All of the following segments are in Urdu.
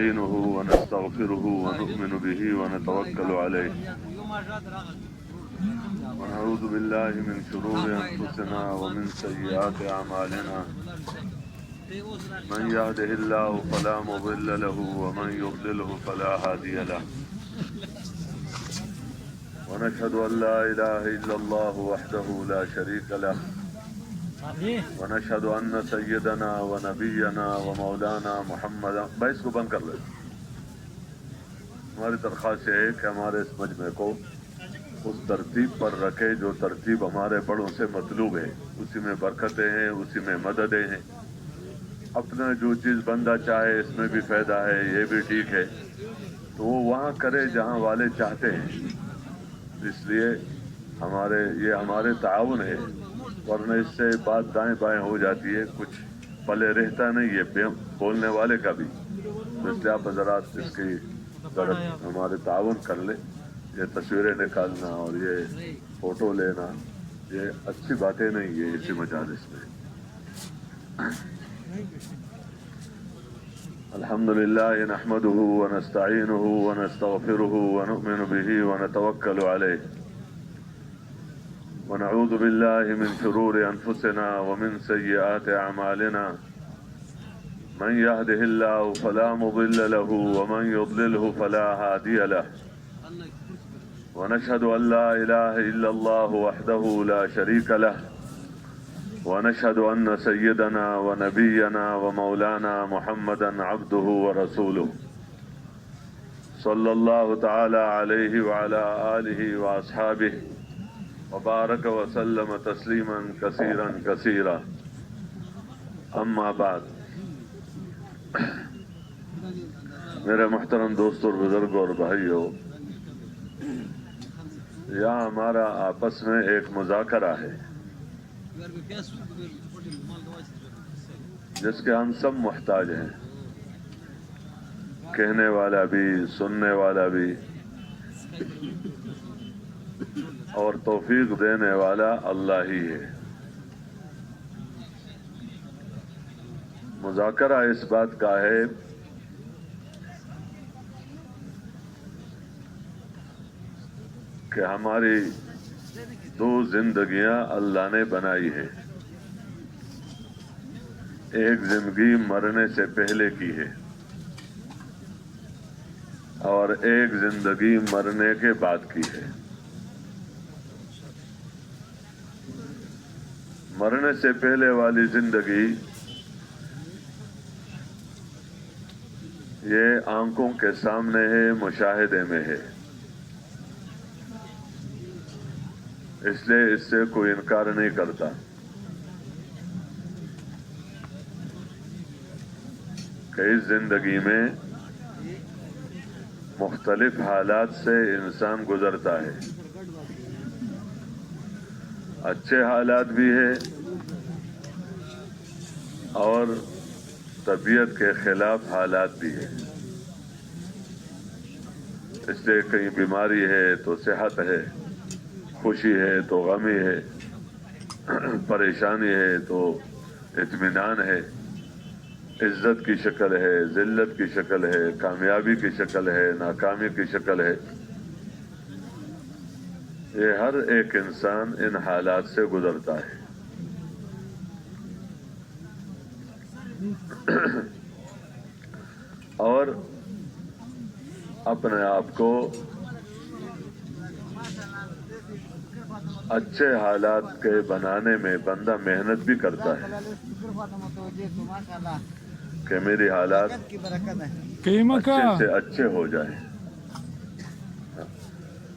نستعينه ونستغفره ونؤمن به ونتوكل عليه ونعوذ بالله من شرور أنفسنا ومن سيئات أعمالنا من يهده الله فلا مضل له ومن يضلله فلا هادي له ونشهد أن لا إله إلا الله وحده لا شريك له ونشهد أن سيدنا ونبينا ومولانا محمدا بھائی اس کو بند کر لیں. ہماری درخواست ہے کہ ہمارے اس مجمع کو اس ترتیب پر رکھے جو ترتیب ہمارے بڑوں سے مطلوب ہے. اسی میں برکتیں ہیں, اسی میں مددیں ہیں. اپنا جو چیز بندہ چاہے اس میں بھی فائدہ ہے, یہ بھی ٹھیک ہے, تو وہ وہاں کرے جہاں والے چاہتے ہیں. اس لیے یہ ہمارے تعاون ہے, ورنہ اس سے بات دائیں بائیں ہو جاتی ہے, کچھ پلے رہتا نہیں ہے بولنے والے کا بھی. اس لیے آپ حضرات اس کی طرف ہمارے تعاون کر لیں. یہ تصویریں نکالنا اور یہ فوٹو لینا یہ اچھی باتیں نہیں ہے اسی مجالس میں. الحمد لله نحمده ونستعينه ونستغفره ونؤمن به ونتوكل عليه ونعوذ بالله من شرور أنفسنا ومن سيئات أعمالنا من يهده الله فلا مضل له ومن يضلله فلا هادي له ونشهد أن لا إله إلا الله وحده لا شريك له ونشهد أن سيدنا ونبينا ومولانا محمدا عبده ورسوله صلى الله تعالى عليه وعلى آله وأصحابه وبارك وسلم تسليما كثيرا كثيرا. اما بعد, میرے محترم دوستوں اور بزرگوں اور بھائیوں, یہاں ہمارا آپس میں ایک مذاکرہ ہے جس کے ہم سب محتاج ہیں, کہنے والا بھی سننے والا بھی, اور توفیق دینے والا اللہ ہی ہے. مذاکرہ اس بات کا ہے کہ ہماری دو زندگیاں اللہ نے بنائی ہیں. ایک زندگی مرنے سے پہلے کی ہے اور ایک زندگی مرنے کے بعد کی ہے. مرنے سے پہلے والی زندگی یہ آنکھوں کے سامنے ہے, مشاہدے میں ہے, اس لیے اس سے کوئی انکار نہیں کرتا. کہ اس زندگی میں مختلف حالات سے انسان گزرتا ہے. اچھے حالات بھی ہے اور طبیعت کے خلاف حالات بھی ہے. اس لیے کہیں بیماری ہے تو صحت ہے, خوشی ہے تو غمی ہے, پریشانی ہے تو اطمینان ہے, عزت کی شکل ہے, ذلت کی شکل ہے, کامیابی کی شکل ہے, ناکامی کی شکل ہے. یہ ہر ایک انسان ان حالات سے گزرتا ہے. اور اپنے آپ کو اچھے حالات کے بنانے میں بندہ محنت بھی کرتا ہے کہ میری حالات اچھے سے اچھے ہو جائیں,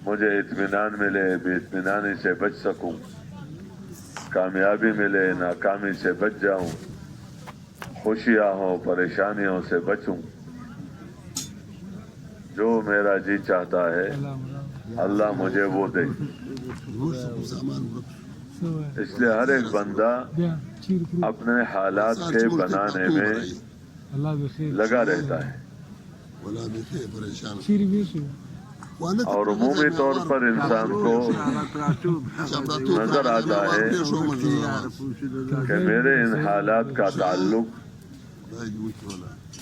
مجھے اطمینان ملے, بے اطمینانی سے بچ سکوں, کامیابی ملے, ناکامی سے بچ جاؤں, خوشیاں ہوں, پریشانیوں سے بچوں. جو میرا جی چاہتا ہے اللہ مجھے وہ دے. اس لیے ہر ایک بندہ اپنے حالات کے بنانے میں لگا رہتا ہے. اور عمومی طور پر انسان کو نظر آتا ہے کہ میرے ان حالات کا تعلق